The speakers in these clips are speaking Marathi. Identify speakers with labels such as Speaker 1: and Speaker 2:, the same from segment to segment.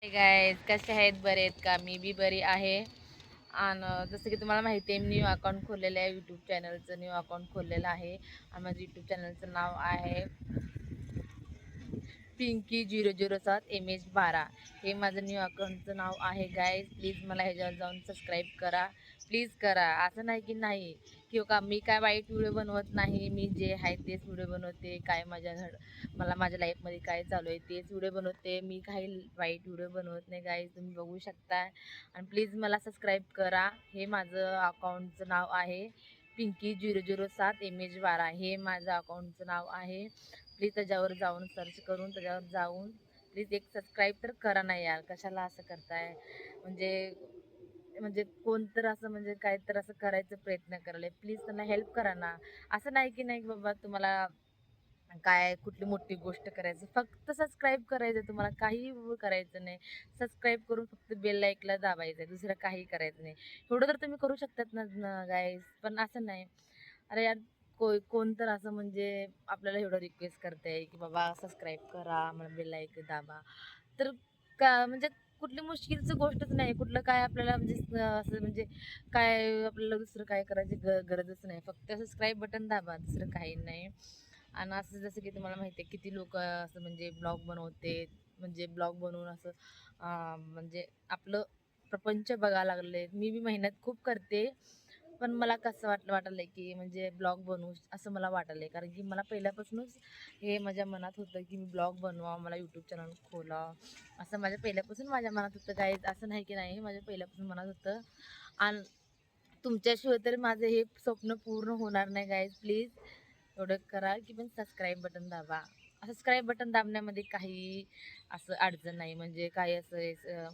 Speaker 1: गाईज कसे आहेत, बरे आहेत का? मी बी बरी आहे. आणि जसं की तुम्हाला माहिती आहे, न्यू अकाउंट खोललेलं आहे. यूट्यूब चॅनलचं न्यू अकाउंट खोललेलं आहे आणि माझं यूट्यूब चॅनलचं नाव आहे Pinky007 MH12. हे माझं न्यू अकाउंटचं नाव आहे गाईज. प्लीज मला ह्याच्यावर जाऊन सबस्क्राईब करा, प्लीज करा. असं नाही की नाही किंवा मी काय वाईट व्हिडिओ बनवत नाही. मी जे आहे तेच व्हिडिओ बनवते. काय मला माझ्या लाईफमध्ये काय चालू आहे तेच व्हिडिओ बनवते. मी काही वाईट व्हिडिओ बनवत नाही गाईज, तुम्ही बघू शकता. आणि प्लीज मला सबस्क्राईब करा. हे माझं अकाउंटचं नाव आहे Pinky007 MH12. हे माझं अकाउंटचं नाव आहे. प्लीज त्याच्यावर जाऊन सर्च करून त्याच्यावर जाऊन प्लीज एक सबस्क्राईब तर करा. नाही यार, कशाला असं करताय? म्हणजे म्हणजे कोणतर असं म्हणजे काय तर असं करायचा प्रयत्न करायला, प्लीज त्यांना हेल्प करा ना. असं नाही की नाही बाबा तुम्हाला काय कुठली मोठी गोष्ट करायचं, फक्त सबस्क्राईब करायचं. तुम्हाला काही करायचं नाही. सबस्क्राईब करून फक्त बेल लाईकला दाबायचं, दुसरं काही करायचं नाही. एवढं तर तुम्ही करू शकतात ना गाईज, पण असं नाही. अरे यार, कोण तर असं म्हणजे आपल्याला एवढं रिक्वेस्ट करते की बाबा सबस्क्राईब करा, मला बेल लाईक दाबा. तर का म्हणजे कुठली मुश्किलची गोष्टच नाही. कुठलं काय आपल्याला म्हणजे असं म्हणजे काय आपल्याला दुसरं काय करायची गरजच नाही. फक्त सबस्क्राईब बटन दाबा, दुसरं काही नाही. आणि असं जसं की तुम्हाला माहिती आहे, किती लोक असं म्हणजे ब्लॉग बनवते, म्हणजे ब्लॉग बनवून असं म्हणजे आपलं प्रपंच बघायला लागले. मी बी मेहनत खूप करते, पण मला कसं वाटायलंय की म्हणजे ब्लॉग बनवू असं मला वाटायलंय. कारण की मला पहिल्यापासूनच हे माझ्या मनात होतं की मी ब्लॉग बनवा, मला यूट्यूब चॅनल खोला, असं माझ्या मनात होतं. काय असं नाही की नाही, माझ्या पहिल्यापासून मनात होतं. आणि तुमच्याशिवाय तर माझं हे स्वप्न पूर्ण होणार नाही गाईज. प्लीज एवढं करा की पण सबस्क्राईब बटन दाबा. सबस्क्राईब बटन दाबण्यामध्ये काही असं अडचण नाही, म्हणजे काही असं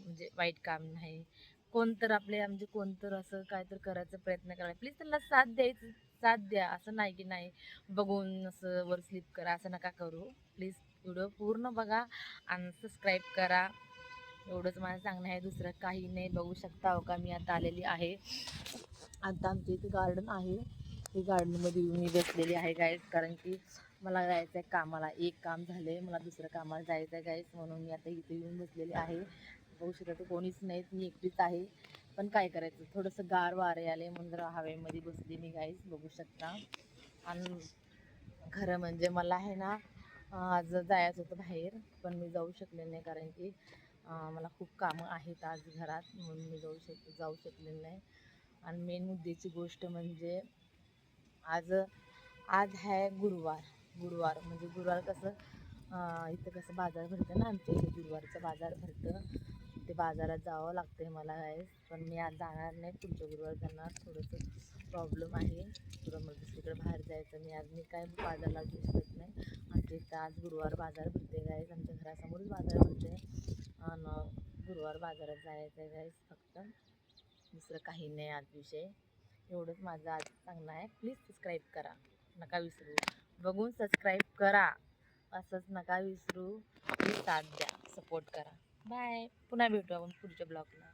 Speaker 1: म्हणजे वाईट काम नाही. कोणतर आपले म्हणजे कोणतर असं काय तर करायचा प्रयत्न करा, प्लीज त्यांना साथ द्या. असं नाही की नाही बघून असं वर स्लिप करा, असं नका करू. प्लीज व्हिडिओ पूर्ण बघा आणि सबस्क्राईब करा. एवढंच मला सांगणं आहे, दुसरं काही नाही. बघू शकता हो का, मी आता आलेली आहे. आता आमच्या इथे गार्डन आहे, हे गार्डनमध्ये मी बसलेली आहे गाईज. कारण की मला जायचं आहे कामाला. एक काम झालं आहे, मला दुसरं कामाला जायचं आहे गाईज, म्हणून मी आता इथे येऊन बसलेली आहे. बघू शकता तर कोणीच नाहीत, मी एकटीच आहे. पण काय करायचं, थोडंसं गार वारे आले म्हणून जरा हवेमध्ये बसली मी गाईज, बघू शकता. आणि खरं म्हणजे मला आहे ना आज जायचं होतं बाहेर, पण मी जाऊ शकले नाही. कारण की मला खूप कामं आहेत आज घरात, म्हणून मी जाऊ शकले नाही. आणि मेन मुद्द्याची गोष्ट म्हणजे आज आज आहे गुरुवार म्हणजे गुरुवार कसं इथं कसं बाजार भरतं ना, आमच्या इथे गुरुवारचं बाजार भरतं. ते बाजारात जावं लागतं आहे मला गाईस. पण मी आज जाणार नाही, पुढच्या गुरुवार जाणार. थोडंसं प्रॉब्लेम आहे, थोडं मला दुसरीकडे बाहेर जायचं. मी काय बाजारला जाऊ शकत नाही. आमच्या इथं आज गुरुवार बाजार भरते गाईस, आमच्या घरासमोरच बाजार भरते. आणि गुरुवार बाजारात जायचं आहे गाईस, फक्त दुसरं काही नाही आज विषय. एवढंच माझं आज सांगणं आहे. प्लीज सबस्क्राईब करा, नका विसरू. बघून सबस्क्राईब करा, असंच नका विसरू. प्लीज साथ द्या, सपोर्ट करा. बाय. पुन्हा भेटू आपण पुढच्या ब्लॉगला.